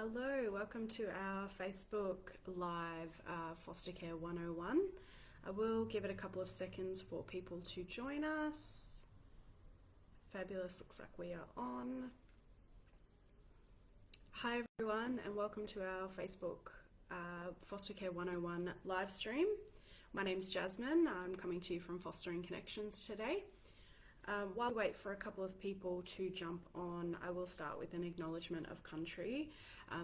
Hello, welcome to our Facebook Live Foster Care 101. I will give it a couple of seconds for people to join us. Fabulous, looks like we are on. Hi everyone, and welcome to our Facebook Foster Care 101 live stream. My name's Jasmine. I'm coming to you from Fostering Connections today. While we wait for a couple of people to jump on, I will start with an acknowledgement of country.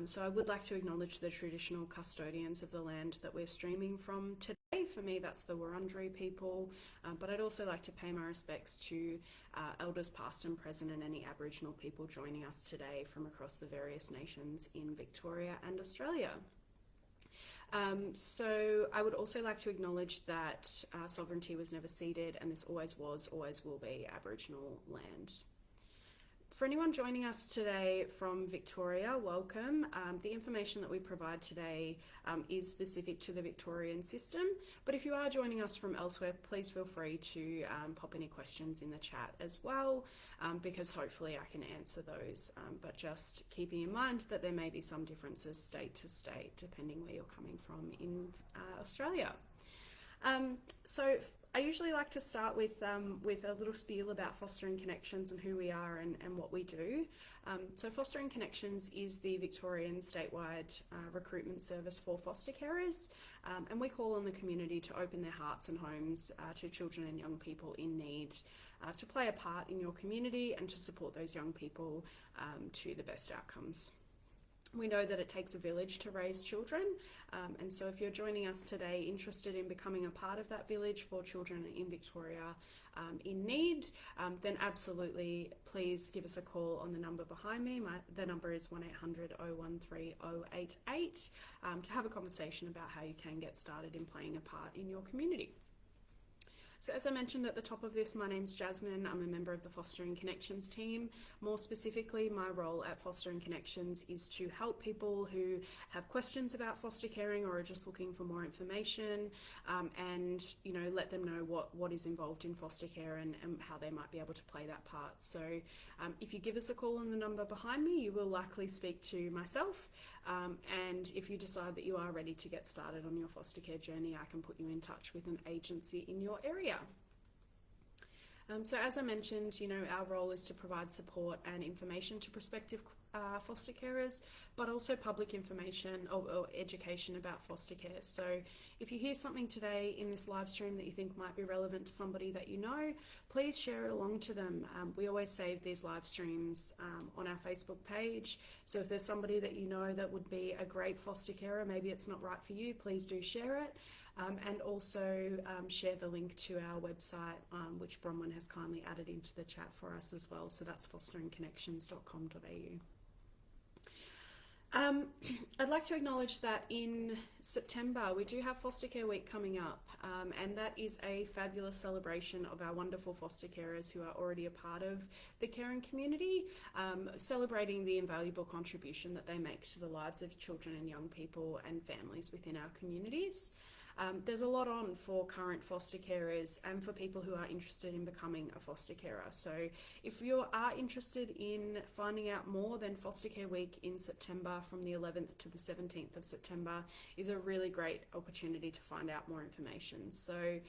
So I would like to acknowledge the traditional custodians of the land that we're streaming from today. For me, that's the Wurundjeri people, but I'd also like to pay my respects to elders past and present and any Aboriginal people joining us today from across the various nations in Victoria and Australia. So I would also like to acknowledge that sovereignty was never ceded, and this always was, always will be Aboriginal land. For anyone joining us today from Victoria, welcome. The information that we provide today is specific to the Victorian system, but if you are joining us from elsewhere, please feel free to pop any questions in the chat as well, because hopefully I can answer those, but just keeping in mind that there may be some differences state to state depending where you're coming from in Australia. So I usually like to start with a little spiel about Fostering Connections and who we are and what we do. So Fostering Connections is the Victorian statewide recruitment service for foster carers, and we call on the community to open their hearts and homes to children and young people in need, to play a part in your community and to support those young people to the best outcomes. We know that it takes a village to raise children, and so if you're joining us today interested in becoming a part of that village for children in Victoria in need, then absolutely please give us a call on the number behind me. The number is 1800 013 088 to have a conversation about how you can get started in playing a part in your community. So as I mentioned at the top of this, my name's Jasmine. I'm a member of the Fostering Connections team. More specifically, my role at Fostering Connections is to help people who have questions about foster caring or are just looking for more information, and let them know what is involved in foster care and how they might be able to play that part. So if you give us a call on the number behind me, you will likely speak to myself. And if you decide that you are ready to get started on your foster care journey, I can put you in touch with an agency in your area. So as I mentioned, our role is to provide support and information to prospective foster carers, but also public information or education about foster care. So if you hear something today in this live stream that you think might be relevant to somebody that you know, please share it along to them. We always save these live streams on our Facebook page. So if there's somebody that you know that would be a great foster carer, maybe it's not right for you, please do share it. And also share the link to our website, which Bronwyn has kindly added into the chat for us as well. So that's fosteringconnections.com.au. I'd like to acknowledge that in September we do have Foster Care Week coming up, and that is a fabulous celebration of our wonderful foster carers who are already a part of the caring community, celebrating the invaluable contribution that they make to the lives of children and young people and families within our communities. There's a lot on for current foster carers and for people who are interested in becoming a foster carer. So if you are interested in finding out more, then Foster Care Week in September from the 11th to the 17th of September is a really great opportunity to find out more information. So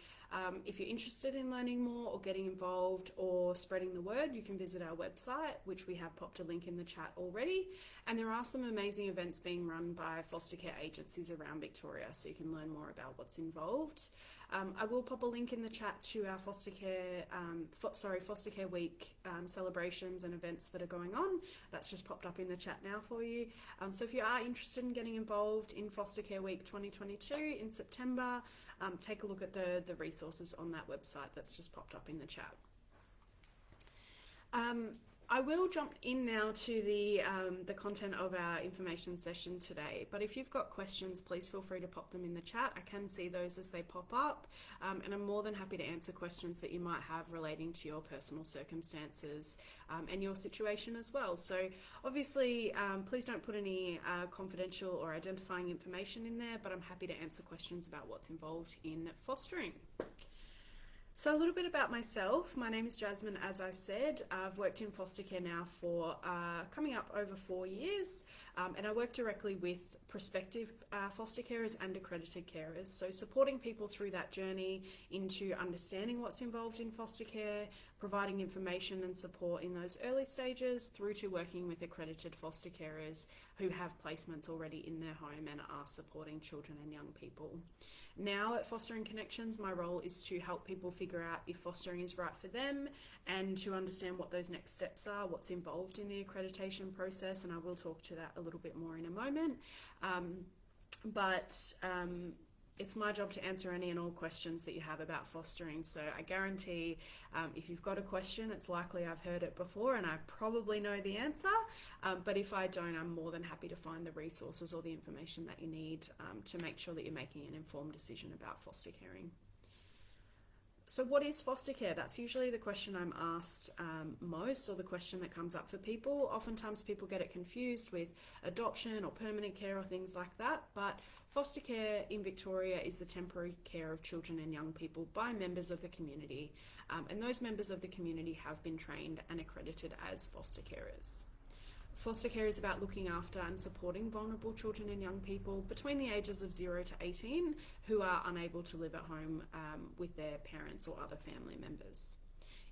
if you're interested in learning more or getting involved or spreading the word, you can visit our website, which we have popped a link in the chat already. And there are some amazing events being run by foster care agencies around Victoria, so you can learn more about what's involved. I will pop a link in the chat to our Foster Care Week celebrations and events that are going on. That's just popped up in the chat now for you. So if you are interested in getting involved in Foster Care Week 2022 in September, take a look at the resources on that website that's just popped up in the chat. I will jump in now to the content of our information session today, but if you've got questions, please feel free to pop them in the chat. I can see those as they pop up, and I'm more than happy to answer questions that you might have relating to your personal circumstances and your situation as well. So obviously, please don't put any confidential or identifying information in there, but I'm happy to answer questions about what's involved in fostering. So a little bit about myself. My name is Jasmine, as I said. I've worked in foster care now for coming up over 4 years, and I work directly with prospective foster carers and accredited carers. So supporting people through that journey into understanding what's involved in foster care, providing information and support in those early stages, through to working with accredited foster carers who have placements already in their home and are supporting children and young people. Now at Fostering Connections, my role is to help people figure out if fostering is right for them and to understand what those next steps are, what's involved in the accreditation process, and I will talk to that a little bit more in a moment. But it's my job to answer any and all questions that you have about fostering. So I guarantee if you've got a question, it's likely I've heard it before and I probably know the answer. But if I don't, I'm more than happy to find the resources or the information that you need to make sure that you're making an informed decision about foster caring. So what is foster care? That's usually the question I'm asked most, or the question that comes up for people. Oftentimes people get it confused with adoption or permanent care or things like that, but foster care in Victoria is the temporary care of children and young people by members of the community, and those members of the community have been trained and accredited as foster carers. Foster care is about looking after and supporting vulnerable children and young people between the ages of 0 to 18 who are unable to live at home with their parents or other family members.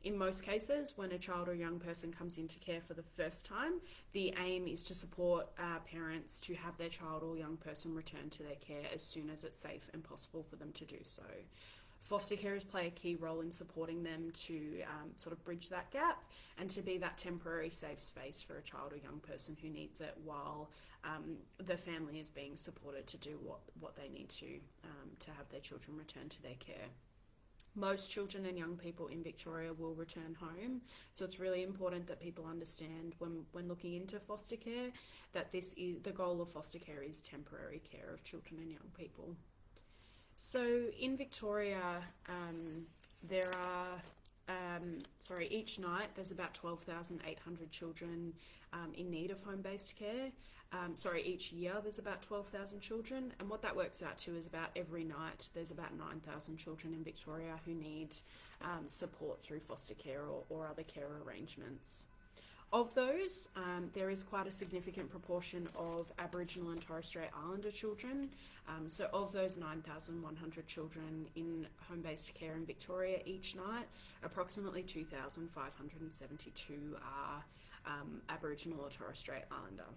In most cases, when a child or young person comes into care for the first time, the aim is to support parents to have their child or young person return to their care as soon as it's safe and possible for them to do so. Foster carers play a key role in supporting them to sort of bridge that gap and to be that temporary safe space for a child or young person who needs it while the family is being supported to do what they need to have their children return to their care. Most children and young people in Victoria will return home, so it's really important that people understand when looking into foster care that the goal of foster care is temporary care of children and young people. So in Victoria, each night there's about 12,800 children in need of home-based care. Each year there's about 12,000 children, and what that works out to is about every night there's about 9,000 children in Victoria who need support through foster care or other care arrangements. Of those, there is quite a significant proportion of Aboriginal and Torres Strait Islander children. So of those 9,100 children in home-based care in Victoria each night, approximately 2,572 are Aboriginal or Torres Strait Islander.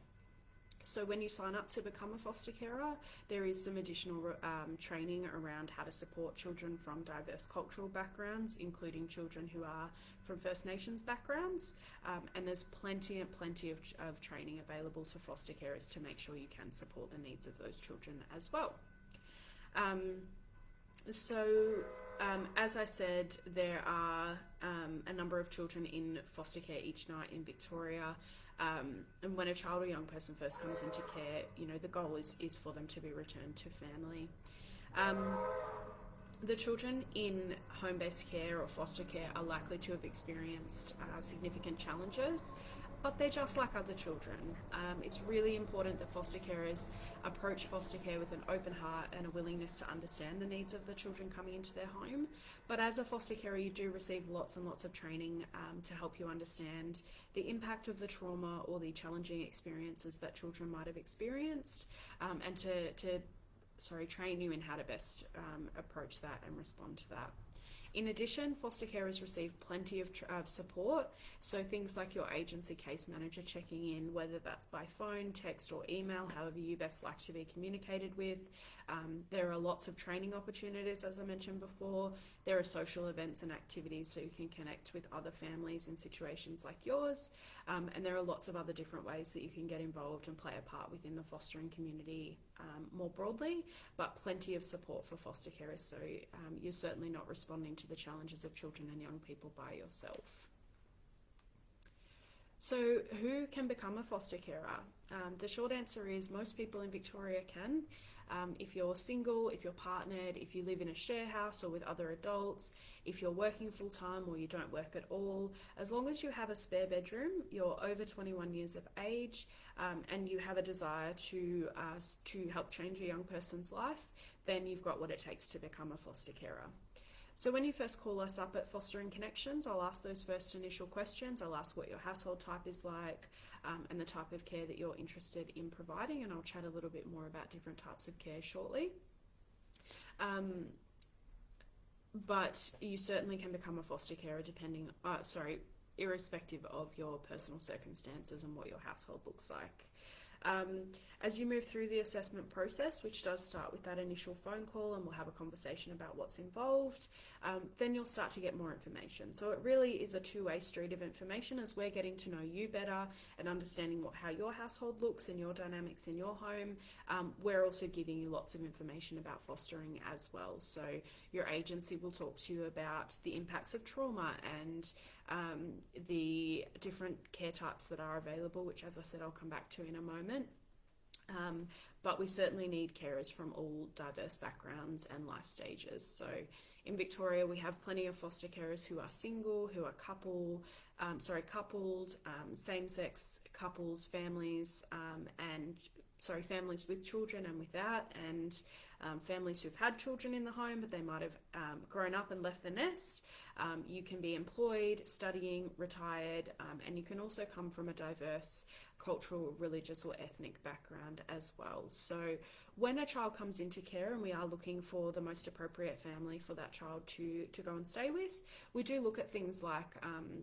So when you sign up to become a foster carer, there is some additional training around how to support children from diverse cultural backgrounds, including children who are from First Nations backgrounds, and there's plenty of training available to foster carers to make sure you can support the needs of those children as well. As I said, there are a number of children in foster care each night in Victoria. And when a child or young person first comes into care, the goal is for them to be returned to family. The children in home-based care or foster care are likely to have experienced significant challenges, but they're just like other children. It's really important that foster carers approach foster care with an open heart and a willingness to understand the needs of the children coming into their home. But as a foster carer, you do receive lots and lots of training to help you understand the impact of the trauma or the challenging experiences that children might have experienced, and to train you in how to best approach that and respond to that. In addition, foster carers receive plenty of support, so things like your agency case manager checking in, whether that's by phone, text or email, however you best like to be communicated with. There are lots of training opportunities, as I mentioned before. There are social events and activities so you can connect with other families in situations like yours, and there are lots of other different ways that you can get involved and play a part within the fostering community more broadly, but plenty of support for foster carers, so you're certainly not responding to the challenges of children and young people by yourself. So who can become a foster carer? The short answer is most people in Victoria can. If you're single, if you're partnered, if you live in a share house or with other adults, if you're working full-time or you don't work at all, as long as you have a spare bedroom, you're over 21 years of age, and you have a desire to help change a young person's life, then you've got what it takes to become a foster carer. So when you first call us up at Fostering Connections, I'll ask those first initial questions. I'll ask what your household type is like, and the type of care that you're interested in providing, and I'll chat a little bit more about different types of care shortly. But you certainly can become a foster carer irrespective of your personal circumstances and what your household looks like. As you move through the assessment process, which does start with that initial phone call, and we'll have a conversation about what's involved, then you'll start to get more information. So it really is a two-way street of information as we're getting to know you better and understanding how your household looks and your dynamics in your home. We're also giving you lots of information about fostering as well. So your agency will talk to you about the impacts of trauma and the different care types that are available, which, as I said, I'll come back to in a moment. But we certainly need carers from all diverse backgrounds and life stages. So in Victoria, we have plenty of foster carers who are single, who are coupled, same-sex couples, families, families with children and without, and families who've had children in the home, but they might have grown up and left the nest. You can be employed, studying, retired, and you can also come from a diverse cultural, religious or ethnic background as well. So when a child comes into care and we are looking for the most appropriate family for that child to go and stay with, we do look at things like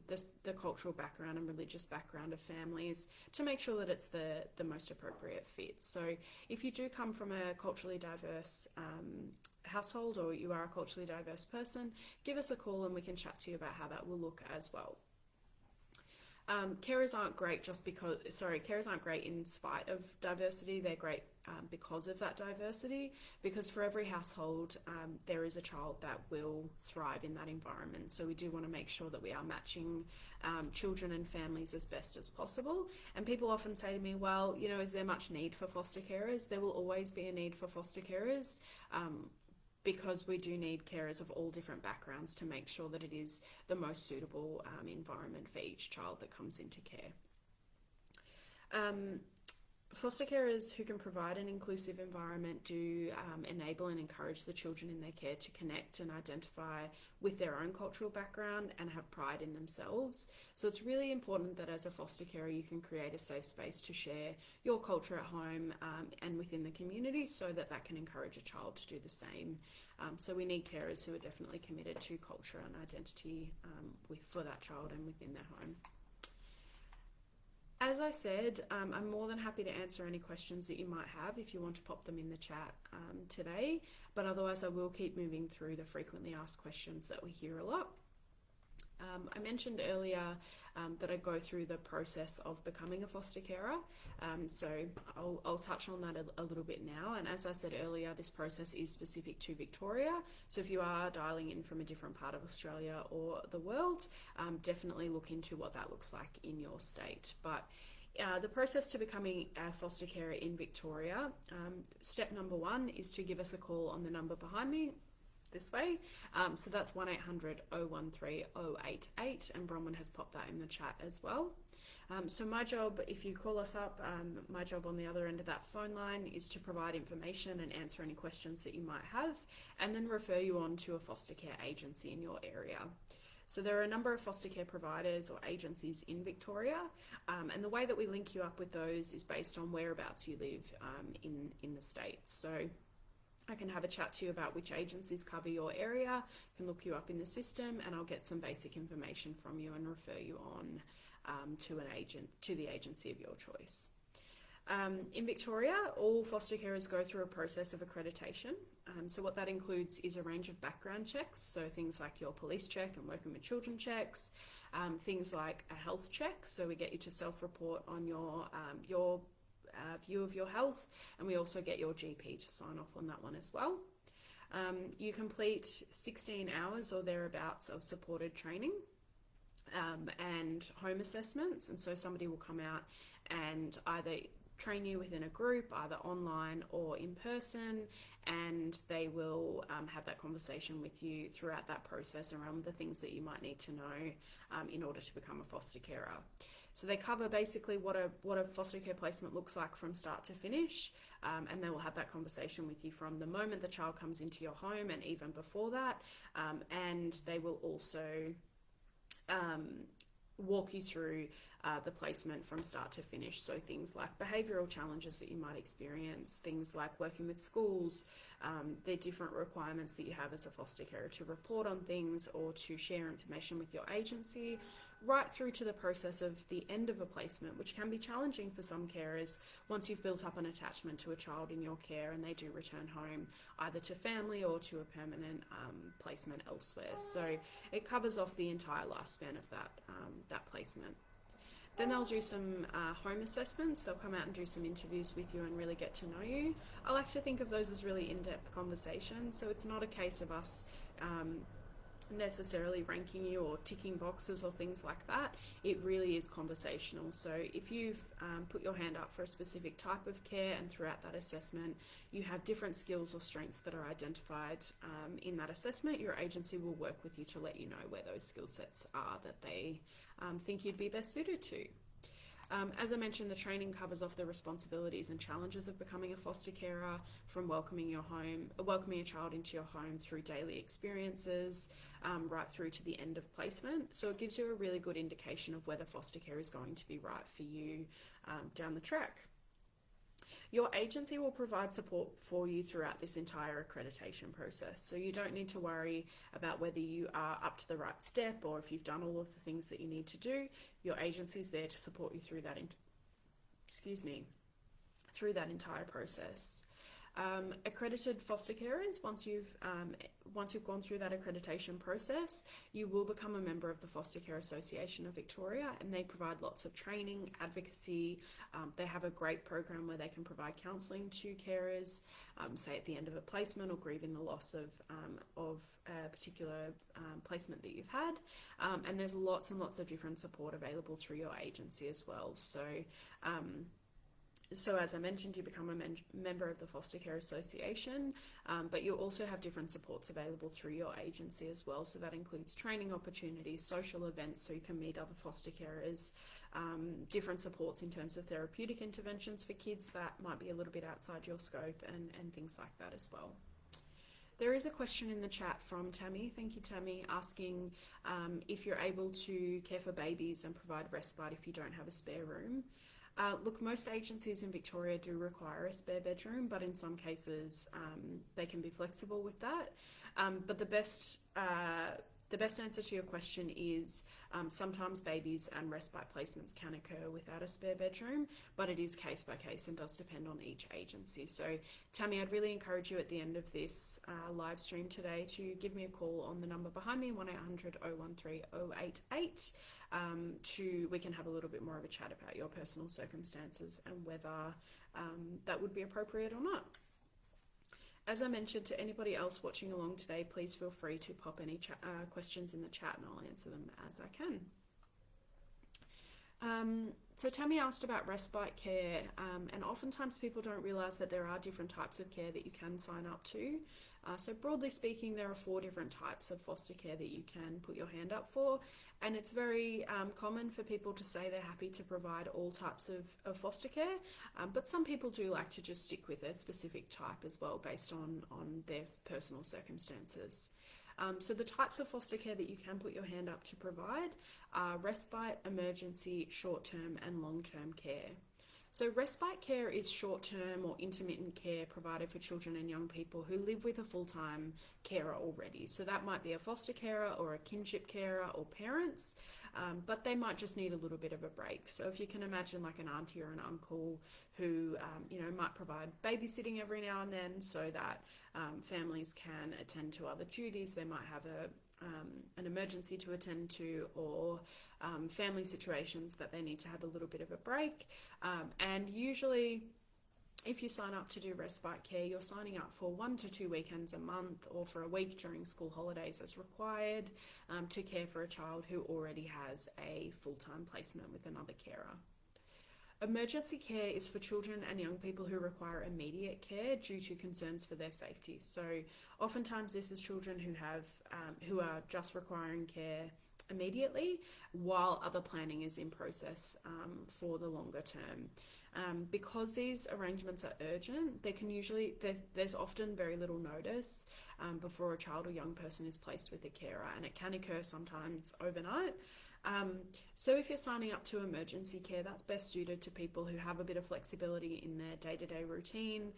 the cultural background and religious background of families to make sure that it's the most appropriate fit. So if you do come from a culturally diverse household, or you are a culturally diverse person, give us a call and we can chat to you about how that will look as well. Carers aren't great carers aren't great in spite of diversity. They're great because of that diversity, because for every household there is a child that will thrive in that environment. So we do want to make sure that we are matching children and families as best as possible. And people often say to me, well, is there much need for foster carers? There will always be a need for foster carers, because we do need carers of all different backgrounds to make sure that it is the most suitable environment for each child that comes into care. Foster carers who can provide an inclusive environment do enable and encourage the children in their care to connect and identify with their own cultural background and have pride in themselves. So it's really important that as a foster carer you can create a safe space to share your culture at home and within the community, so that can encourage a child to do the same. So we need carers who are definitely committed to culture and identity for that child and within their home. As I said, I'm more than happy to answer any questions that you might have if you want to pop them in the chat today, but otherwise I will keep moving through the frequently asked questions that we hear a lot. I mentioned earlier that I go through the process of becoming a foster carer, so I'll touch on that a little bit now. And as I said earlier, this process is specific to Victoria, so if you are dialing in from a different part of Australia or the world, definitely look into what that looks like in your state. But the process to becoming a foster carer in Victoria, step number 1 is to give us a call on the number behind me this way. So that's 1-800-013-088, and Bronwyn has popped that in the chat as well. So my job, if you call us up, my job on the other end of that phone line is to provide information and answer any questions that you might have, and then refer you on to a foster care agency in your area. So there are a number of foster care providers or agencies in Victoria, and the way that we link you up with those is based on whereabouts you live in the state. So I can have a chat to you about which agencies cover your area, can look you up in the system, and I'll get some basic information from you and refer you on to the agency of your choice. In Victoria, all foster carers go through a process of accreditation. So what that includes is a range of background checks, so things like your police check and working with children checks, things like a health check, so we get you to self-report on your view of your health, and we also get your GP to sign off on that one as well. You complete 16 hours or thereabouts of supported training and home assessments, and so somebody will come out and either train you within a group, either online or in person, and they will have that conversation with you throughout that process around the things that you might need to know in order to become a foster carer. So they cover basically what a foster care placement looks like from start to finish, and they will have that conversation with you from the moment the child comes into your home and even before that, and they will also walk you through the placement from start to finish. So things like behavioural challenges that you might experience, things like working with schools, the different requirements that you have as a foster carer to report on things or to share information with your agency, right through to the process of the end of a placement, which can be challenging for some carers once you've built up an attachment to a child in your care and they do return home either to family or to a permanent placement elsewhere. So it covers off the entire lifespan of that placement. Then they'll do some home assessments. They'll come out and do some interviews with you and really get to know you. I like to think of those as really in-depth conversations. So it's not a case of us necessarily ranking you or ticking boxes or things like that. It really is conversational. So if you've put your hand up for a specific type of care and throughout that assessment you have different skills or strengths that are identified in that assessment, your agency will work with you to let you know where those skill sets are that they think you'd be best suited to. As I mentioned, the training covers off the responsibilities and challenges of becoming a foster carer, from welcoming a child into your home through daily experiences, right through to the end of placement. So it gives you a really good indication of whether foster care is going to be right for you down the track. Your agency will provide support for you throughout this entire accreditation process. So you don't need to worry about whether you are up to the right step or if you've done all of the things that you need to do. Your agency is there to support you through that, through that entire process. Accredited foster carers, once you've gone through that accreditation process, you will become a member of the Foster Care Association of Victoria, and they provide lots of training, advocacy. They have a great program where they can provide counselling to carers, say at the end of a placement or grieving the loss of a particular placement that you've had. And there's lots and lots of different support available through your agency as well. So as I mentioned, you become a member of the Foster Care Association, but you also have different supports available through your agency as well. So that includes training opportunities, social events so you can meet other foster carers, different supports in terms of therapeutic interventions for kids that might be a little bit outside your scope and things like that as well. There is a question in the chat from Tammy, thank you Tammy, asking if you're able to care for babies and provide respite if you don't have a spare room. Look, most agencies in Victoria do require a spare bedroom, but in some cases they can be flexible with that. But the best answer to your question is sometimes babies and respite placements can occur without a spare bedroom, but it is case by case and does depend on each agency. So Tammy, I'd really encourage you at the end of this live stream today to give me a call on the number behind me, 1800 013 088. We can have a little bit more of a chat about your personal circumstances and whether that would be appropriate or not. As I mentioned, to anybody else watching along today, please feel free to pop any questions in the chat and I'll answer them as I can. So Tammy asked about respite care, and oftentimes people don't realise that there are different types of care that you can sign up to. So broadly speaking, there are 4 different types of foster care that you can put your hand up for, and it's very common for people to say they're happy to provide all types of foster care, but some people do like to just stick with a specific type as well based on their personal circumstances. So the types of foster care that you can put your hand up to provide are respite, emergency, short-term and long-term care. So respite care is short-term or intermittent care provided for children and young people who live with a full-time carer already. So that might be a foster carer or a kinship carer or parents, but they might just need a little bit of a break. So if you can imagine like an auntie or an uncle who might provide babysitting every now and then so that families can attend to other duties. They might have an emergency to attend to, or family situations that they need to have a little bit of a break. And usually if you sign up to do respite care, you're signing up for 1 to 2 weekends a month or for a week during school holidays as required to care for a child who already has a full-time placement with another carer. Emergency care is for children and young people who require immediate care due to concerns for their safety. So oftentimes this is children who are just requiring care immediately, while other planning is in process for the longer term. Because these arrangements are urgent, there's often very little notice before a child or young person is placed with a carer, and it can occur sometimes overnight. So if you're signing up to emergency care, that's best suited to people who have a bit of flexibility in their day-to-day routine,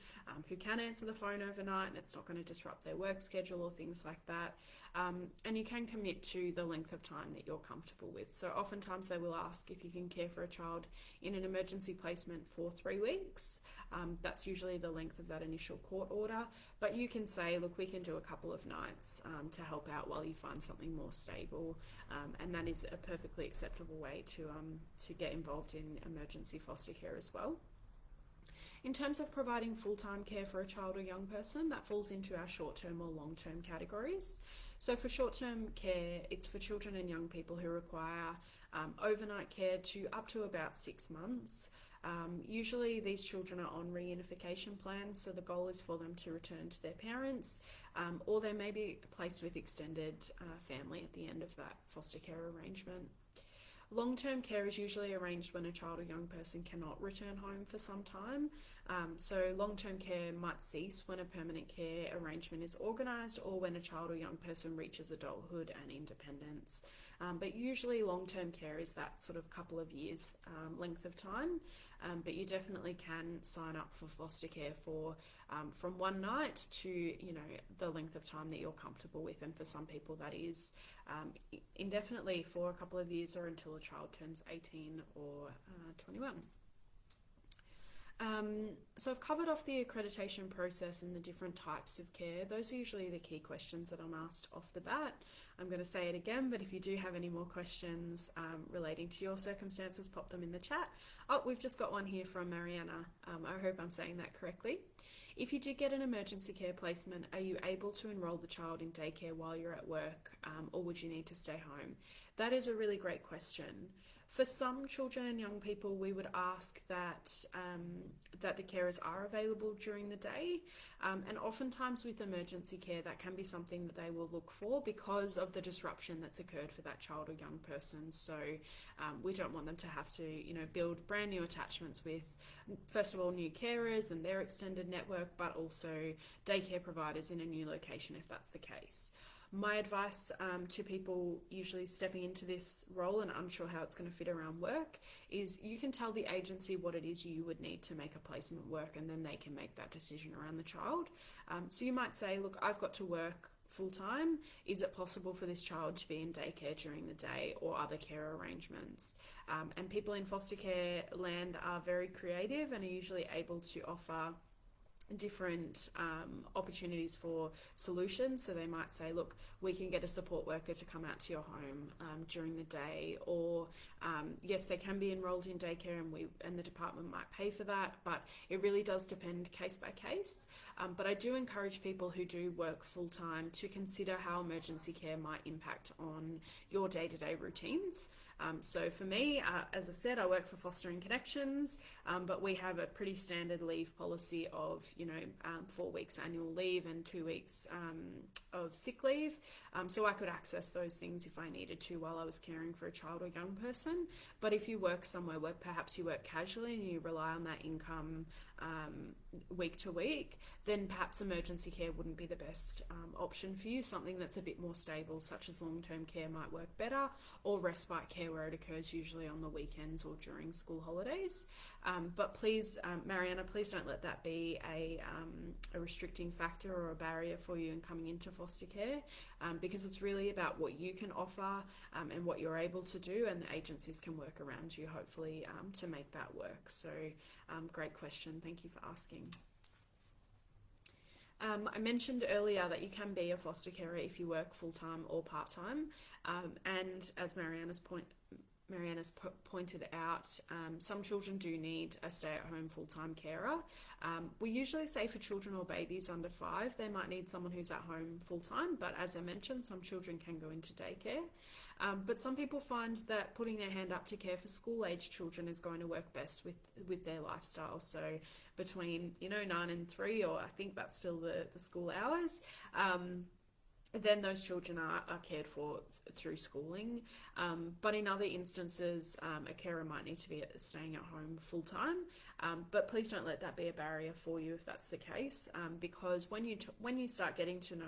who can answer the phone overnight and it's not going to disrupt their work schedule or things like that. And you can commit to the length of time that you're comfortable with. So oftentimes they will ask if you can care for a child in an emergency placement for 3 weeks. That's usually the length of that initial court order. But you can say, look, we can do a couple of nights to help out while you find something more stable. And that is a perfectly acceptable way to get involved in emergency foster care as well. In terms of providing full-time care for a child or young person, that falls into our short-term or long-term categories. So for short-term care, it's for children and young people who require overnight care to up to about 6 months. Usually these children are on reunification plans, so the goal is for them to return to their parents, or they may be placed with extended family at the end of that foster care arrangement. Long-term care is usually arranged when a child or young person cannot return home for some time. So long-term care might cease when a permanent care arrangement is organised or when a child or young person reaches adulthood and independence. But usually long-term care is that sort of couple of years length of time. But you definitely can sign up for foster care for from one night to the length of time that you're comfortable with, and for some people that is indefinitely for a couple of years or until a child turns 18 or 21. So I've covered off the accreditation process and the different types of care. Those are usually the key questions that I'm asked off the bat. I'm going to say it again, but if you do have any more questions relating to your circumstances, pop them in the chat. Oh, we've just got one here from Mariana. I hope I'm saying that correctly. If you do get an emergency care placement, are you able to enrol the child in daycare while you're at work, or would you need to stay home? That is a really great question. For some children and young people, we would ask that the carers are available during the day, and oftentimes with emergency care, that can be something that they will look for because of the disruption that's occurred for that child or young person. So we don't want them to have to, build brand new attachments with, first of all, new carers and their extended network, but also daycare providers in a new location if that's the case. My advice to people usually stepping into this role and unsure how it's going to fit around work is you can tell the agency what it is you would need to make a placement work, and then they can make that decision around the child. So you might say, look, I've got to work full time. Is it possible for this child to be in daycare during the day or other care arrangements? And people in foster care land are very creative and are usually able to offer different opportunities for solutions. So they might say, look, we can get a support worker to come out to your home during the day, or yes, they can be enrolled in daycare and the department might pay for that, but it really does depend case by case. But I do encourage people who do work full time to consider how emergency care might impact on your day-to-day routines. So for me, as I said, I work for Fostering Connections, but we have a pretty standard leave policy of 4 weeks annual leave and 2 weeks of sick leave. So I could access those things if I needed to while I was caring for a child or young person. But if you work somewhere where perhaps you work casually and you rely on that income week to week, then perhaps emergency care wouldn't be the best option for you. Something that's a bit more stable, such as long-term care, might work better, or respite care, where it occurs usually on the weekends or during school holidays. But please, Mariana, please don't let that be a restricting factor or a barrier for you in coming into foster care, because it's really about what you can offer and what you're able to do, and the agencies can work around you, hopefully, to make that work. So great question. Thank you for asking. I mentioned earlier that you can be a foster carer if you work full-time or part-time, and as Mariana's pointed out, some children do need a stay-at-home full-time carer. We usually say for children or babies under 5, they might need someone who's at home full-time, but as I mentioned, some children can go into daycare. But some people find that putting their hand up to care for school-age children is going to work best with their lifestyle. So between 9 and 3, or I think that's still the school hours, then those children are cared for through schooling. But in other instances, a carer might need to be staying at home full time. But please don't let that be a barrier for you if that's the case, because when you start getting to know,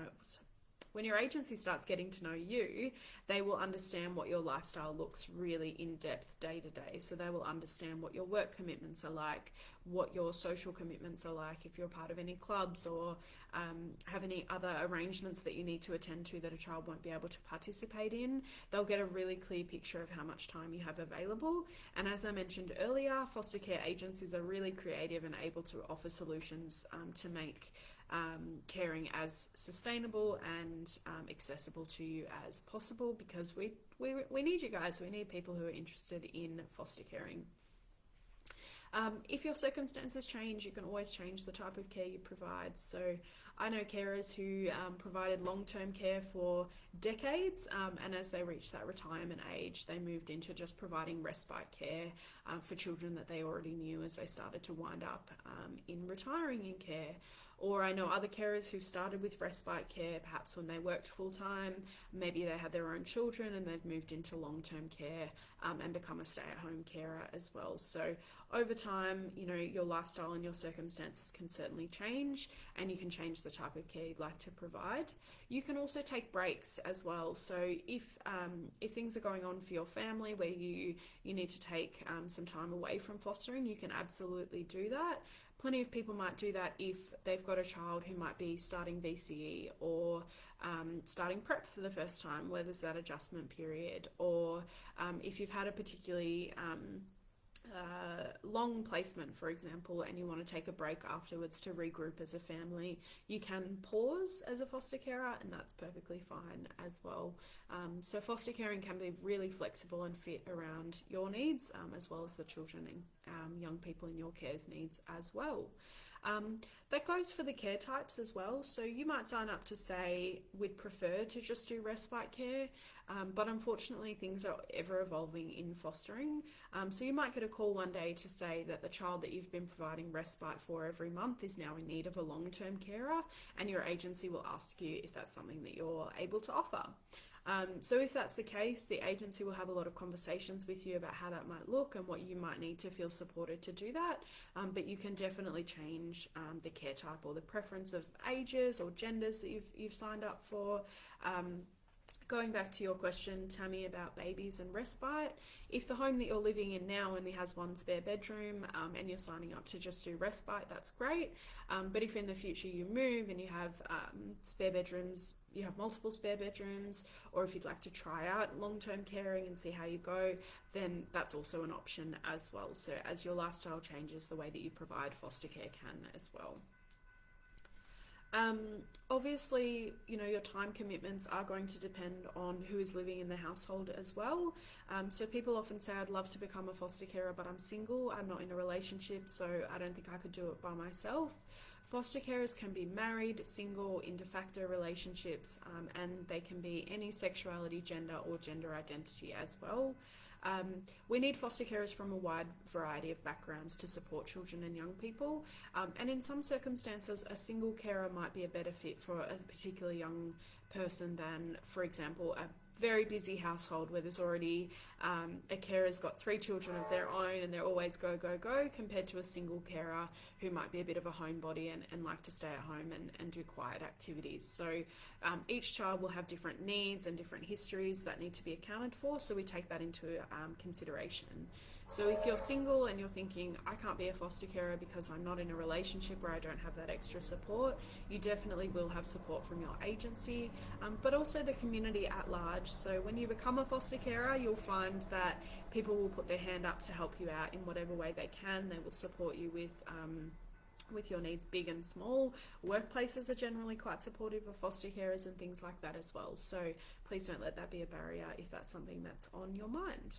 when your agency starts getting to know you, they will understand what your lifestyle looks really in depth day to day. So they will understand what your work commitments are like, what your social commitments are like, if you're part of any clubs or have any other arrangements that you need to attend to that a child won't be able to participate in. They'll get a really clear picture of how much time you have available. And as I mentioned earlier, foster care agencies are really creative and able to offer solutions to make caring as sustainable and accessible to you as possible, because we need you guys. We need people who are interested in foster caring. If your circumstances change, you can always change the type of care you provide. So I know carers who provided long-term care for decades, and as they reached that retirement age, they moved into just providing respite care for children that they already knew as they started to wind up in retiring in care. Or I know other carers who started with respite care, perhaps when they worked full-time, maybe they had their own children and they've moved into long-term care and become a stay-at-home carer as well. So over time, you know, your lifestyle and your circumstances can certainly change, and you can change the type of care you'd like to provide. You can also take breaks as well. So if things are going on for your family where you need to take some time away from fostering, you can absolutely do that. Plenty of people might do that if they've got a child who might be starting VCE or starting prep for the first time, where there's that adjustment period, or if you've had a particularly long placement, for example, and you want to take a break afterwards to regroup as a family, you can pause as a foster carer, and that's perfectly fine as well. So foster caring can be really flexible and fit around your needs, as well as the children and young people in your care's needs as well. That goes for the care types as well. So you might sign up to say, we'd prefer to just do respite care, but unfortunately things are ever evolving in fostering. So you might get a call one day to say that the child that you've been providing respite for every month is now in need of a long-term carer, and your agency will ask you if that's something that you're able to offer. So if that's the case, the agency will have a lot of conversations with you about how that might look and what you might need to feel supported to do that. But you can definitely change the care type or the preference of ages or genders that you've signed up for. Going back to your question, Tammy, about babies and respite, if the home that you're living in now only has one spare bedroom and you're signing up to just do respite, that's great. But if in the future you move and you have spare bedrooms, you have multiple spare bedrooms, or if you'd like to try out long-term caring and see how you go, then that's also an option as well. So as your lifestyle changes, the way that you provide foster care can as well. Obviously, you know, your time commitments are going to depend on who is living in the household as well. So people often say, I'd love to become a foster carer, but I'm single, I'm not in a relationship, so I don't think I could do it by myself. Foster carers can be married, single, in de facto relationships, and they can be any sexuality, gender, or gender identity as well. We need foster carers from a wide variety of backgrounds to support children and young people, and in some circumstances a single carer might be a better fit for a particular young person than, for example, a very busy household where there's already a carer's got 3 children of their own and they're always go, compared to a single carer who might be a bit of a homebody and like to stay at home and do quiet activities. So each child will have different needs and different histories that need to be accounted for, so we take that into consideration. So if you're single and you're thinking, I can't be a foster carer because I'm not in a relationship where I don't have that extra support, you definitely will have support from your agency, but also the community at large. So when you become a foster carer, you'll find that people will put their hand up to help you out in whatever way they can. They will support you with your needs, big and small. Workplaces are generally quite supportive of foster carers and things like that as well. So please don't let that be a barrier if that's something that's on your mind.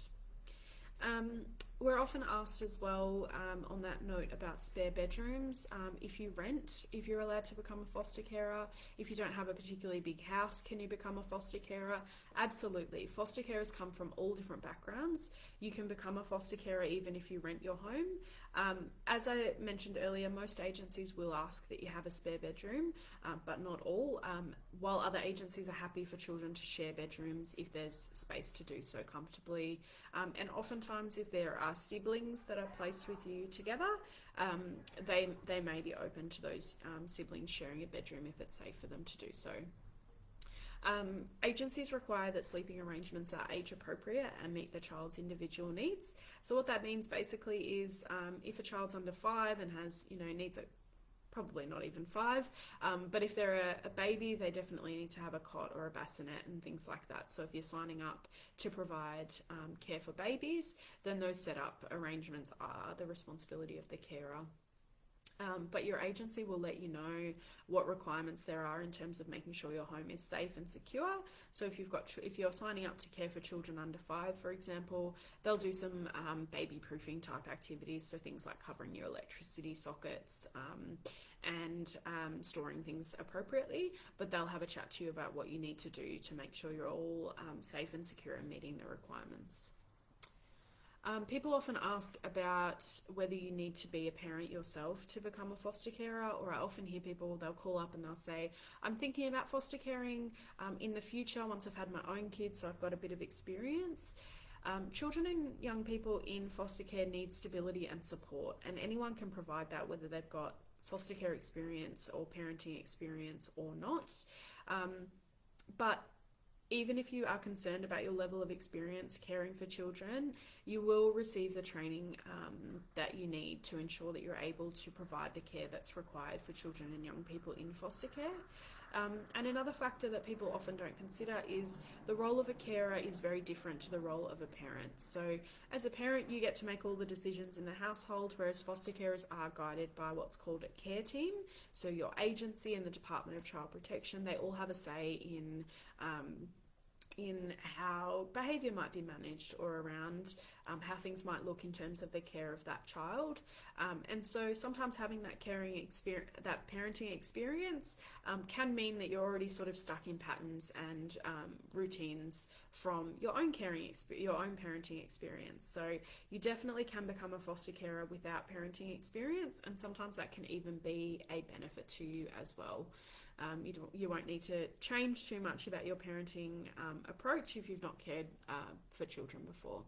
We're often asked as well, on that note, about spare bedrooms. If you rent, if you're allowed to become a foster carer. If you don't have a particularly big house, can you become a foster carer? Absolutely. Foster carers come from all different backgrounds. You can become a foster carer even if you rent your home. As I mentioned earlier, most agencies will ask that you have a spare bedroom, but not all. While other agencies are happy for children to share bedrooms if there's space to do so comfortably. And oftentimes if there are siblings that are placed with you together, they may be open to those siblings sharing a bedroom if it's safe for them to do so. Agencies require that sleeping arrangements are age appropriate and meet the child's individual needs. So what that means basically is if a child's under 5 and has, needs probably not even 5, but if they're a baby, they definitely need to have a cot or a bassinet and things like that. So if you're signing up to provide care for babies, then those setup arrangements are the responsibility of the carer. But your agency will let you know what requirements there are in terms of making sure your home is safe and secure. So if you're signing up to care for children under 5, for example, they'll do some baby proofing type activities. So things like covering your electricity sockets and storing things appropriately. But they'll have a chat to you about what you need to do to make sure you're all safe and secure and meeting the requirements. People often ask about whether you need to be a parent yourself to become a foster carer, or I often hear people, they'll call up and they'll say, I'm thinking about foster caring in the future once I've had my own kids, so I've got a bit of experience. Children and young people in foster care need stability and support, and anyone can provide that, whether they've got foster care experience or parenting experience or not. But even if you are concerned about your level of experience caring for children, you will receive the training that you need to ensure that you're able to provide the care that's required for children and young people in foster care. And another factor that people often don't consider is the role of a carer is very different to the role of a parent. So as a parent, you get to make all the decisions in the household, whereas foster carers are guided by what's called a care team. So your agency and the Department of Child Protection, they all have a say in how behaviour might be managed, or around how things might look in terms of the care of that child. And so sometimes having that parenting experience can mean that you're already sort of stuck in patterns and routines from your own parenting experience. So you definitely can become a foster carer without parenting experience, and sometimes that can even be a benefit to you as well. You won't need to change too much about your parenting approach if you've not cared for children before.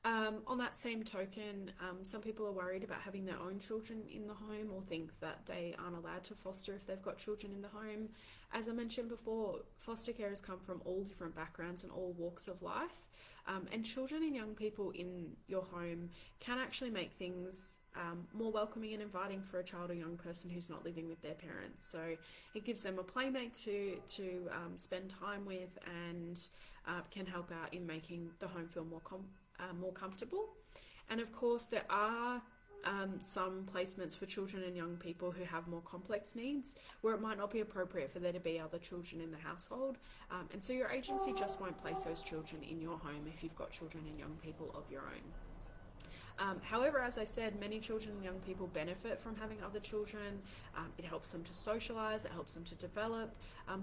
On that same token, some people are worried about having their own children in the home, or think that they aren't allowed to foster if they've got children in the home. As I mentioned before, foster carers come from all different backgrounds and all walks of life, and children and young people in your home can actually make things more welcoming and inviting for a child or young person who's not living with their parents. So it gives them a playmate to spend time with, and can help out in making the home feel more comfortable. And of course, there are some placements for children and young people who have more complex needs, where it might not be appropriate for there to be other children in the household, and so your agency just won't place those children in your home if you've got children and young people of your own. However, as I said, many children and young people benefit from having other children. It helps them to socialise, it helps them to develop,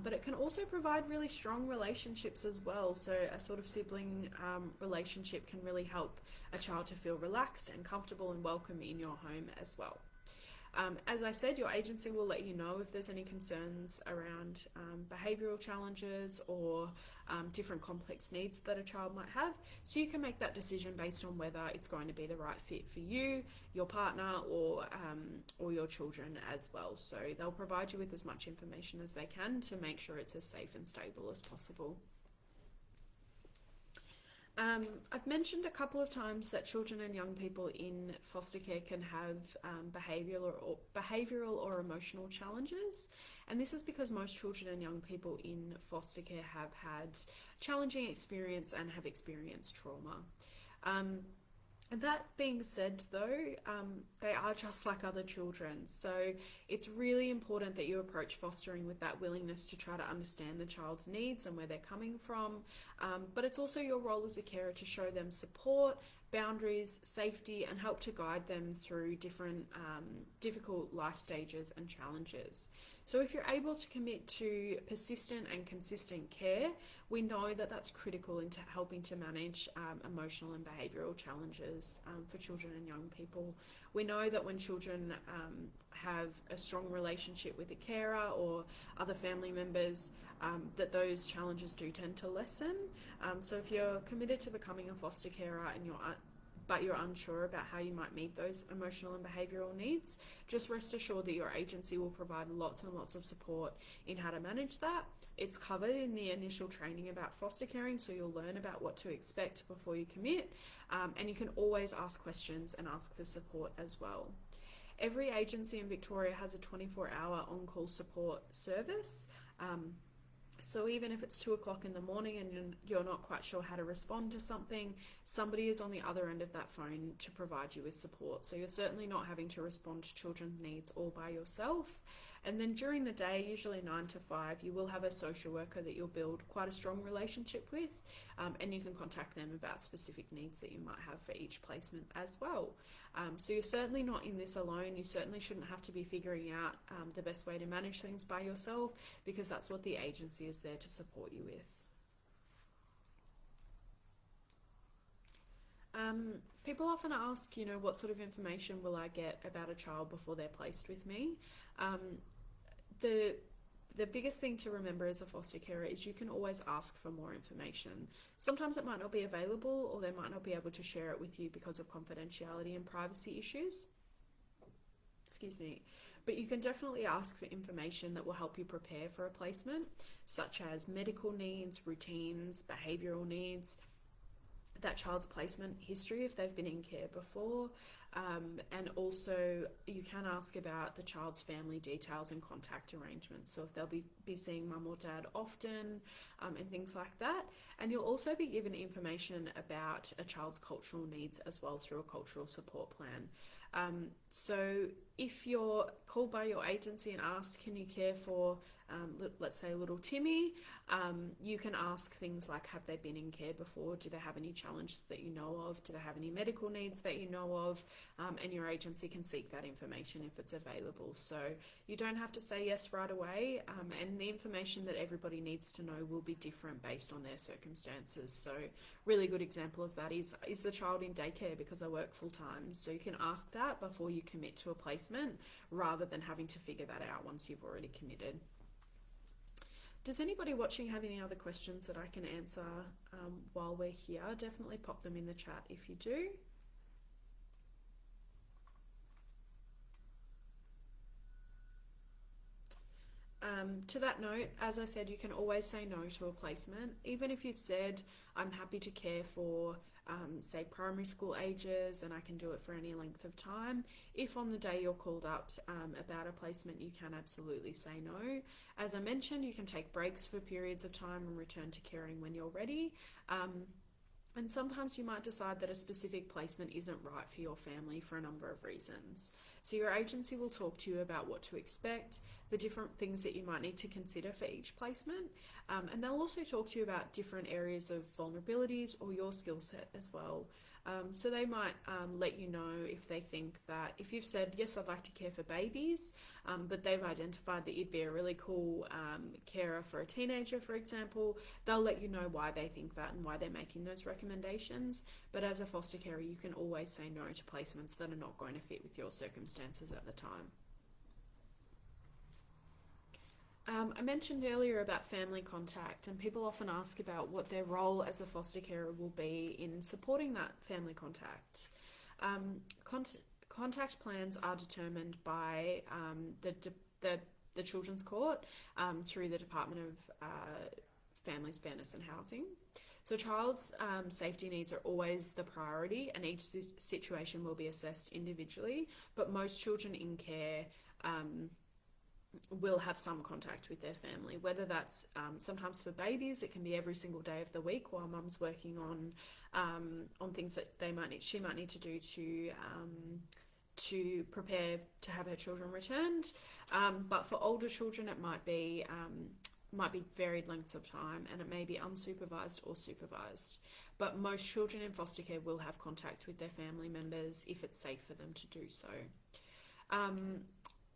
but it can also provide really strong relationships as well. So a sort of sibling relationship can really help a child to feel relaxed and comfortable and welcome in your home as well. As I said, your agency will let you know if there's any concerns around behavioural challenges or different complex needs that a child might have, so you can make that decision based on whether it's going to be the right fit for you, your partner, or your children as well. So they'll provide you with as much information as they can to make sure it's as safe and stable as possible. I've mentioned a couple of times that children and young people in foster care can have behavioural or emotional challenges, and this is because most children and young people in foster care have had challenging experience and have experienced trauma. That being said, though, they are just like other children, so it's really important that you approach fostering with that willingness to try to understand the child's needs and where they're coming from, but it's also your role as a carer to show them support, boundaries, safety, and help to guide them through different difficult life stages and challenges. So if you're able to commit to persistent and consistent care, we know that that's critical into helping to manage emotional and behavioural challenges for children and young people. We know that when children have a strong relationship with a carer or other family members, that those challenges do tend to lessen. So if you're committed to becoming a foster carer and you're unsure about how you might meet those emotional and behavioural needs, just rest assured that your agency will provide lots and lots of support in how to manage that. It's covered in the initial training about foster caring, so you'll learn about what to expect before you commit, and you can always ask questions and ask for support as well. Every agency in Victoria has a 24-hour on-call support service. So even if it's 2 o'clock in the morning and you're not quite sure how to respond to something, somebody is on the other end of that phone to provide you with support. So you're certainly not having to respond to children's needs all by yourself. And then during the day, usually 9 to 5, you will have a social worker that you'll build quite a strong relationship with, and you can contact them about specific needs that you might have for each placement as well. So you're certainly not in this alone. You certainly shouldn't have to be figuring out the best way to manage things by yourself, because that's what the agency is there to support you with. People often ask, what sort of information will I get about a child before they're placed with me? The biggest thing to remember as a foster carer is you can always ask for more information. Sometimes it might not be available, or they might not be able to share it with you because of confidentiality and privacy issues. But you can definitely ask for information that will help you prepare for a placement, such as medical needs, routines, behavioural needs, that child's placement history if they've been in care before, and also you can ask about the child's family details and contact arrangements, so if they'll be seeing mum or dad often, and things like that. And you'll also be given information about a child's cultural needs as well through a cultural support plan. So if you're called by your agency and asked, can you care for, let's say, little Timmy, you can ask things like, have they been in care before? Do they have any challenges that you know of? Do they have any medical needs that you know of? And your agency can seek that information if it's available. So you don't have to say yes right away, and the information that everybody needs to know will be different based on their circumstances. So really good example of that is the child in daycare because I work full time? So you can ask that before you commit to a placement, rather than having to figure that out once you've already committed. Does anybody watching have any other questions that I can answer while we're here? Definitely pop them in the chat if you do. To that note, as I said, you can always say no to a placement. Even if you've said, I'm happy to care for, say, primary school ages, and I can do it for any length of time. If on the day you're called up about a placement, you can absolutely say no. As I mentioned, you can take breaks for periods of time and return to caring when you're ready. And sometimes you might decide that a specific placement isn't right for your family for a number of reasons. So your agency will talk to you about what to expect, the different things that you might need to consider for each placement, and they'll also talk to you about different areas of vulnerabilities or your skill set as well. So they might let you know if they think that, if you've said, yes, I'd like to care for babies, but they've identified that you'd be a really cool carer for a teenager, for example, they'll let you know why they think that and why they're making those recommendations. But as a foster carer, you can always say no to placements that are not going to fit with your circumstances at the time. I mentioned earlier about family contact, and people often ask about what their role as a foster carer will be in supporting that family contact. Contact plans are determined by the Children's Court through the Department of Families, Fairness and Housing. So child's safety needs are always the priority, and each situation will be assessed individually, but most children in care will have some contact with their family, whether that's sometimes for babies, it can be every single day of the week while mum's working on things that she might need to do to prepare to have her children returned. But for older children, it might be might be varied lengths of time, and it may be unsupervised or supervised. But most children in foster care will have contact with their family members if it's safe for them to do so.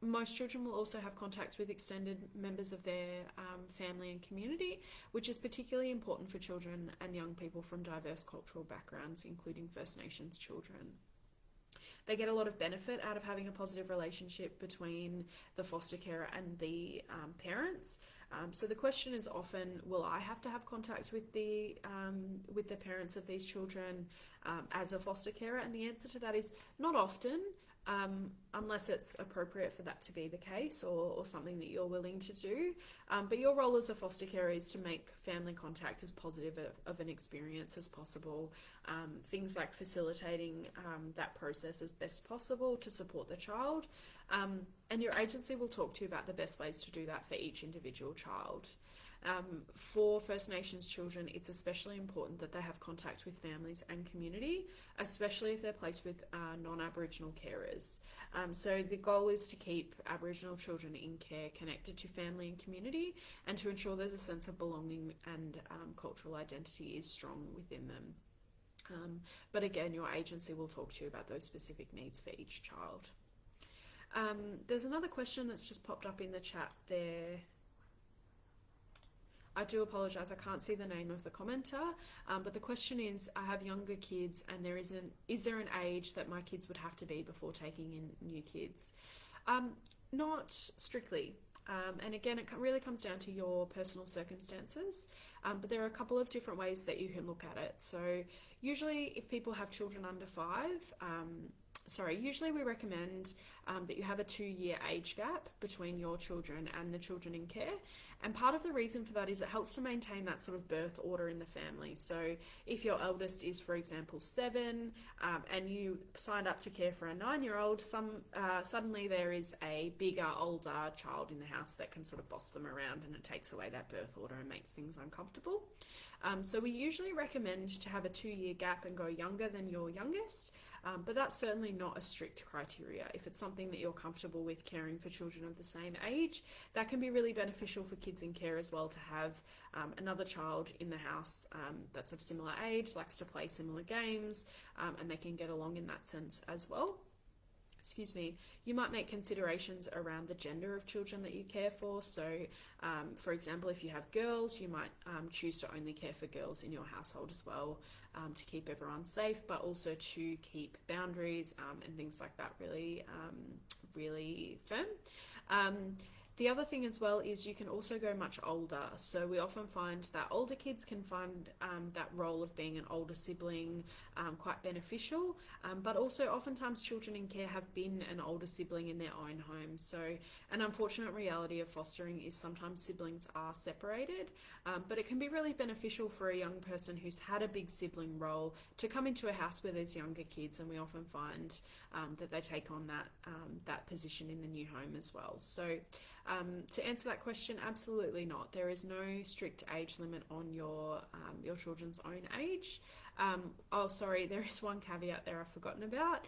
Most children will also have contact with extended members of their family and community, which is particularly important for children and young people from diverse cultural backgrounds, including First Nations children. They get a lot of benefit out of having a positive relationship between the foster carer and the parents. So the question is often, will I have to have contact with the parents of these children as a foster carer? And the answer to that is not often, unless it's appropriate for that to be the case, or something that you're willing to do. But your role as a foster carer is to make family contact as positive of an experience as possible. Things like facilitating that process as best possible to support the child. And your agency will talk to you about the best ways to do that for each individual child. For First Nations children, it's especially important that they have contact with families and community, especially if they're placed with non-Aboriginal carers. So the goal is to keep Aboriginal children in care connected to family and community, and to ensure there's a sense of belonging and cultural identity is strong within them. But again, your agency will talk to you about those specific needs for each child. There's another question that's just popped up in the chat there. I do apologise, I can't see the name of the commenter, but the question is, I have younger kids and is there an age that my kids would have to be before taking in new kids? Not strictly. And again, it really comes down to your personal circumstances, but there are a couple of different ways that you can look at it. So usually if people have children under 5, usually we recommend that you have a 2-year age gap between your children and the children in care. And part of the reason for that is it helps to maintain that sort of birth order in the family. So if your eldest is, for example, 7, and you signed up to care for a 9-year-old, suddenly there is a bigger, older child in the house that can sort of boss them around, and it takes away that birth order and makes things uncomfortable. So we usually recommend to have a 2-year gap and go younger than your youngest, but that's certainly not a strict criteria. If it's something that you're comfortable with caring for children of the same age, that can be really beneficial for kids in care as well, to have another child in the house that's of similar age, likes to play similar games, and they can get along in that sense as well. You might make considerations around the gender of children that you care for. So, for example, if you have girls, you might choose to only care for girls in your household as well, to keep everyone safe, but also to keep boundaries and things like that really firm. The other thing as well is you can also go much older. So we often find that older kids can find that role of being an older sibling quite beneficial, but also oftentimes children in care have been an older sibling in their own home. So an unfortunate reality of fostering is sometimes siblings are separated, but it can be really beneficial for a young person who's had a big sibling role to come into a house where there's younger kids, and we often find that they take on that position in the new home as well. So to answer that question, absolutely not. There is no strict age limit on your children's own age. There is one caveat there I've forgotten about.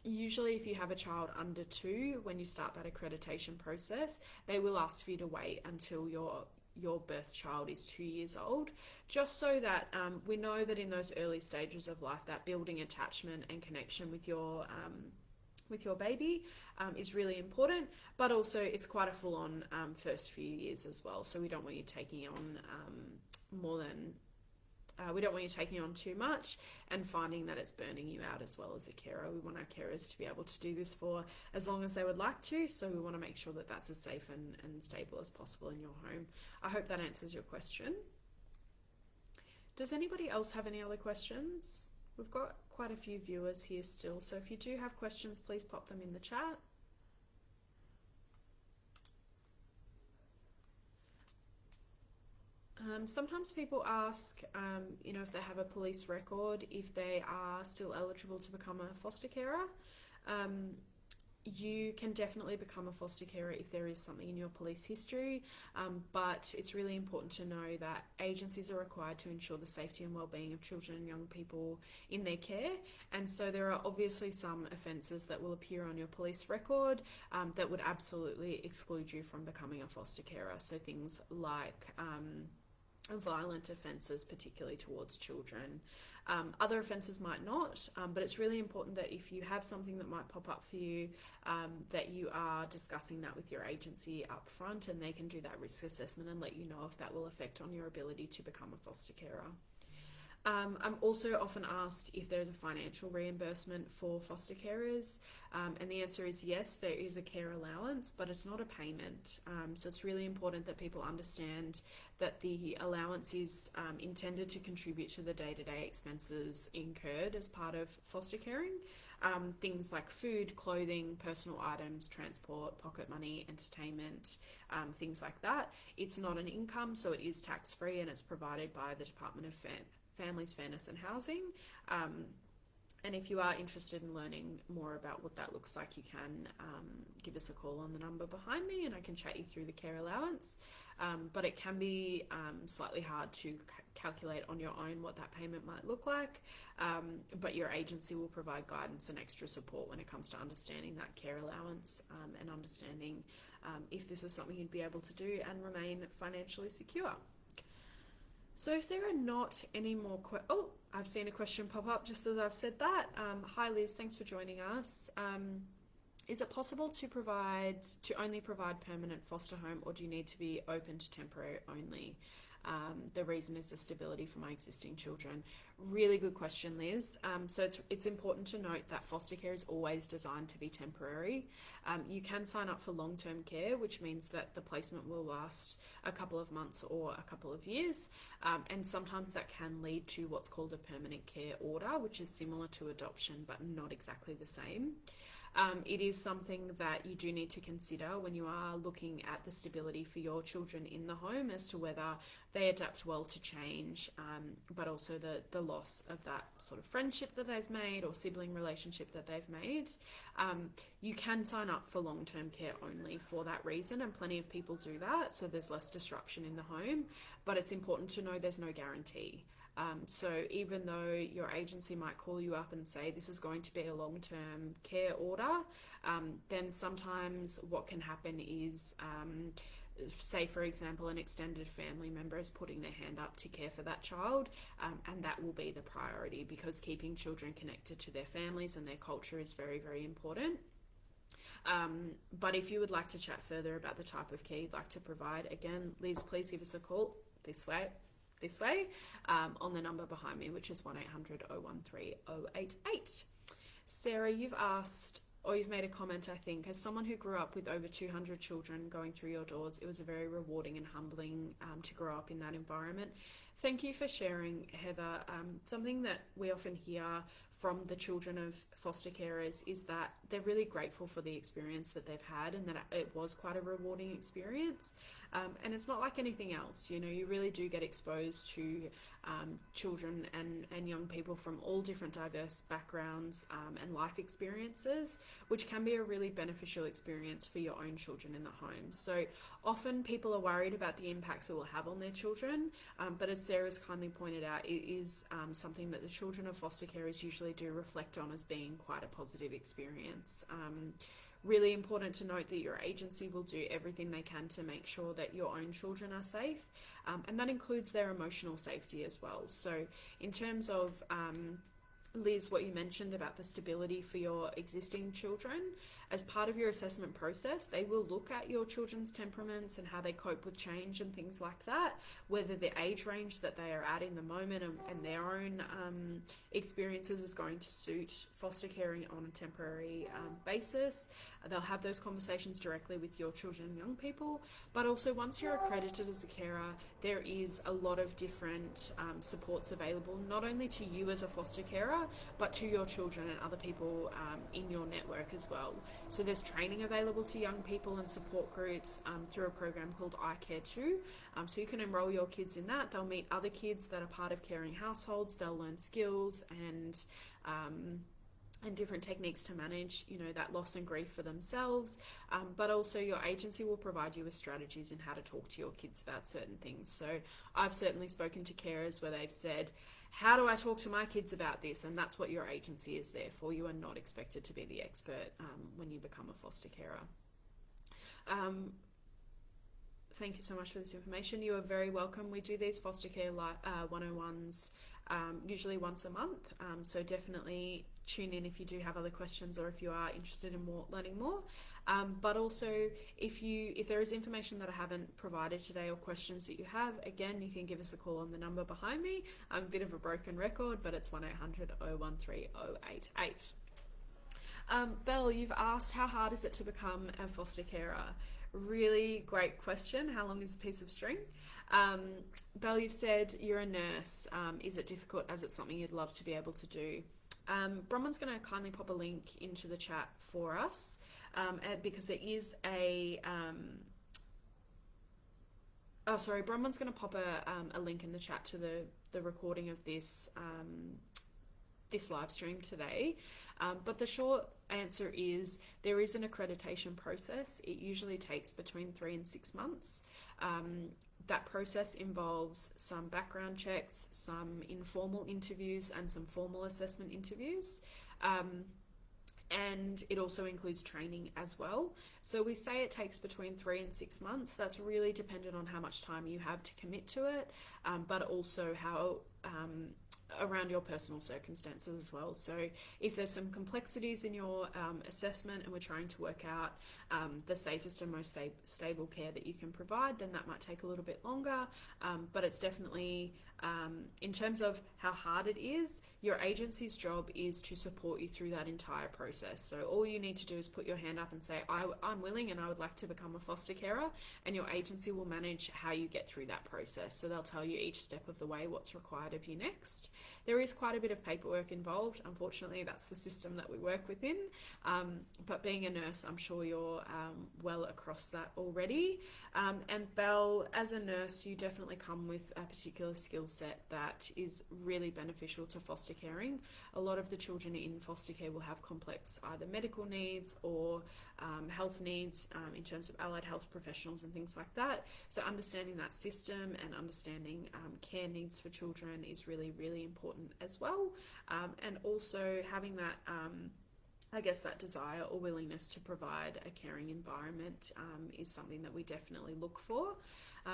Usually if you have a child under 2, when you start that accreditation process, they will ask for you to wait until your birth child is 2 years old, just so that we know that in those early stages of life, that building attachment and connection with your baby is really important, but also it's quite a full-on first few years as well. So we don't want you taking on we don't want you taking on too much and finding that it's burning you out as well as a carer. We want our carers to be able to do this for as long as they would like to, so we want to make sure that that's as safe and stable as possible in your home. I hope that answers your question. Does anybody else have any other questions? We've got quite a few viewers here still, so if you do have questions, please pop them in the chat. Sometimes people ask, if they have a police record, if they are still eligible to become a foster carer. You can definitely become a foster carer if there is something in your police history, but it's really important to know that agencies are required to ensure the safety and well-being of children and young people in their care, and so there are obviously some offences that will appear on your police record that would absolutely exclude you from becoming a foster carer. So things like violent offences, particularly towards children. Other offences might not, but it's really important that if you have something that might pop up for you, that you are discussing that with your agency up front, and they can do that risk assessment and let you know if that will affect on your ability to become a foster carer. I'm also often asked if there's a financial reimbursement for foster carers, and the answer is yes, there is a care allowance, but it's not a payment. So it's really important that people understand that the allowance is intended to contribute to the day-to-day expenses incurred as part of foster caring. Things like food, clothing, personal items, transport, pocket money, entertainment, things like that. It's not an income, so it is tax-free, and it's provided by the Department of Families, Fairness and Housing. And if you are interested in learning more about what that looks like, you can give us a call on the number behind me, and I can chat you through the care allowance. But it can be slightly hard to calculate on your own what that payment might look like, but your agency will provide guidance and extra support when it comes to understanding that care allowance and understanding if this is something you'd be able to do and remain financially secure. So if there are not any more I've seen a question pop up just as I've said that. Hi Liz, thanks for joining us. Is it possible to only provide permanent foster home, or do you need to be open to temporary only? The reason is the stability for my existing children. Really good question, Liz. So it's important to note that foster care is always designed to be temporary. You can sign up for long-term care, which means that the placement will last a couple of months or a couple of years, and sometimes that can lead to what's called a permanent care order, which is similar to adoption but not exactly the same. It is something that you do need to consider when you are looking at the stability for your children in the home as to whether they adapt well to change, but also the loss of that sort of friendship that they've made or sibling relationship that they've made. You can sign up for long-term care only for that reason, and plenty of people do that, so there's less disruption in the home, but it's important to know there's no guarantee. So even though your agency might call you up and say this is going to be a long-term care order, then sometimes what can happen is, say for example, an extended family member is putting their hand up to care for that child, and that will be the priority, because keeping children connected to their families and their culture is very, very important. But if you would like to chat further about the type of care you'd like to provide, again, Liz, please give us a call this way, on the number behind me, which is 1-800-013-088. Sarah, you've asked, or you've made a comment, I think, as someone who grew up with over 200 children going through your doors, it was a very rewarding and humbling to grow up in that environment. Thank you for sharing, Heather. Something that we often hear from the children of foster carers is that they're really grateful for the experience that they've had, and that it was quite a rewarding experience. And it's not like anything else, you know, you really do get exposed to children and young people from all different diverse backgrounds and life experiences, which can be a really beneficial experience for your own children in the home. So often people are worried about the impacts it will have on their children, but as Sarah's kindly pointed out, it is something that the children of foster carers usually do reflect on as being quite a positive experience. Really important to note that your agency will do everything they can to make sure that your own children are safe, and that includes their emotional safety as well. So in terms of Liz, what you mentioned about the stability for your existing children, as part of your assessment process, they will look at your children's temperaments and how they cope with change and things like that, whether the age range that they are at in the moment and their own experiences is going to suit foster caring on a temporary basis. They'll have those conversations directly with your children and young people, but also once you're accredited as a carer, there is a lot of different supports available, not only to you as a foster carer, but to your children and other people in your network as well. So there's training available to young people and support groups through a program called I Care Too. So you can enroll your kids in that. They'll meet other kids that are part of caring households. They'll learn skills and and different techniques to manage, that loss and grief for themselves. But also your agency will provide you with strategies in how to talk to your kids about certain things. So I've certainly spoken to carers where they've said, how do I talk to my kids about this? And that's what your agency is there for. You are not expected to be the expert when you become a foster carer. Thank you so much for this information. You are very welcome. We do these foster care 101s usually once a month. So definitely tune in if you do have other questions or if you are interested in learning more. But also if there is information that I haven't provided today or questions that you have, again, you can give us a call on the number behind me. I'm a bit of a broken record, but it's 1-800-013-088. Belle, you've asked, how hard is it to become a foster carer? Really great question. How long is a piece of string? Belle, you've said you're a nurse. Is it difficult as it's something you'd love to be able to do? Bronwyn's going to kindly pop a link into the chat for us because there is a... Bronwyn's going to pop a link in the chat to the recording of this live stream today. But the short answer is there is an accreditation process. It usually takes between 3 and 6 months. That process involves some background checks, some informal interviews, and some formal assessment interviews. And it also includes training as well. So we say it takes between 3 and 6 months. That's really dependent on how much time you have to commit to it, but also how around your personal circumstances as well. So if there's some complexities in your assessment and we're trying to work out the safest and most stable care that you can provide, then that might take a little bit longer. But it's definitely, in terms of how hard it is, your agency's job is to support you through that entire process. So all you need to do is put your hand up and say, I'm willing and I would like to become a foster carer, and your agency will manage how you get through that process. So they'll tell you each step of the way what's required of you next. There is quite a bit of paperwork involved. Unfortunately, that's the system that we work within. But being a nurse, I'm sure you're well across that already. And Belle, as a nurse, you definitely come with a particular skill set that is really beneficial to foster caring. A lot of the children in foster care will have complex either medical needs or health needs in terms of allied health professionals and things like that. So understanding that system and understanding care needs for children is really, really important as well. And also having that that desire or willingness to provide a caring environment is something that we definitely look for.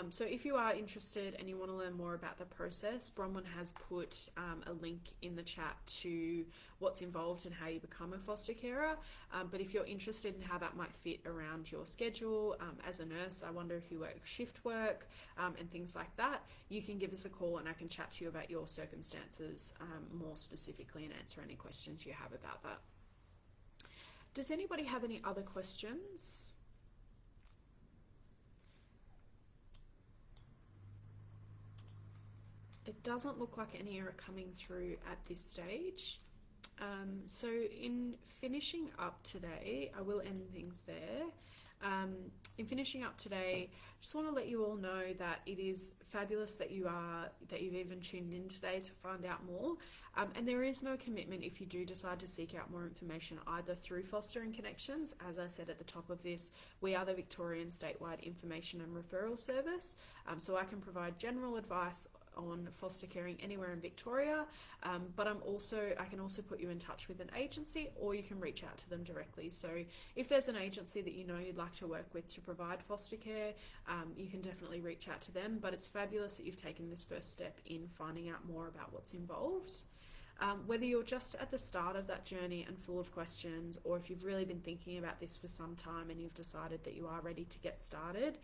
So if you are interested and you want to learn more about the process, Bronwyn has put a link in the chat to what's involved and how you become a foster carer. But if you're interested in how that might fit around your schedule as a nurse, I wonder if you work shift work and things like that, you can give us a call and I can chat to you about your circumstances more specifically and answer any questions you have about that. Does anybody have any other questions? It doesn't look like any are coming through at this stage. So in finishing up today, I will end things there. In finishing up today, just want to let you all know that it is fabulous that you've even tuned in today to find out more. And there is no commitment if you do decide to seek out more information either through Fostering Connections. As I said at the top of this, we are the Victorian statewide information and referral service. So I can provide general advice on foster caring anywhere in Victoria, but I can also put you in touch with an agency, or you can reach out to them directly. So if there's an agency that you know you'd like to work with to provide foster care, you can definitely reach out to them. But it's fabulous that you've taken this first step in finding out more about what's involved. Whether you're just at the start of that journey and full of questions, or if you've really been thinking about this for some time and you've decided that you are ready to get started,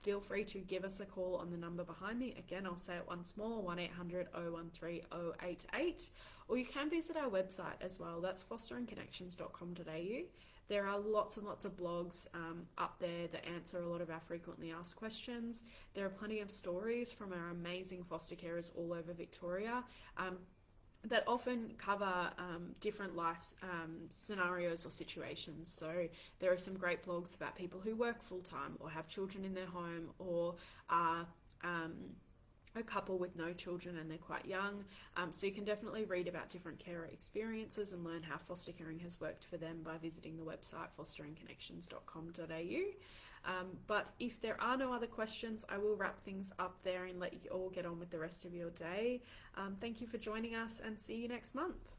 feel free to give us a call on the number behind me. Again, I'll say it once more, 1-800-013-088, or you can visit our website as well. That's fosteringconnections.com.au. There are lots and lots of blogs up there that answer a lot of our frequently asked questions. There are plenty of stories from our amazing foster carers all over Victoria that often cover different life scenarios or situations. So there are some great blogs about people who work full-time or have children in their home or are a couple with no children and they're quite young. So you can definitely read about different carer experiences and learn how foster caring has worked for them by visiting the website fosteringconnections.com.au. But if there are no other questions, I will wrap things up there and let you all get on with the rest of your day. Thank you for joining us, and see you next month.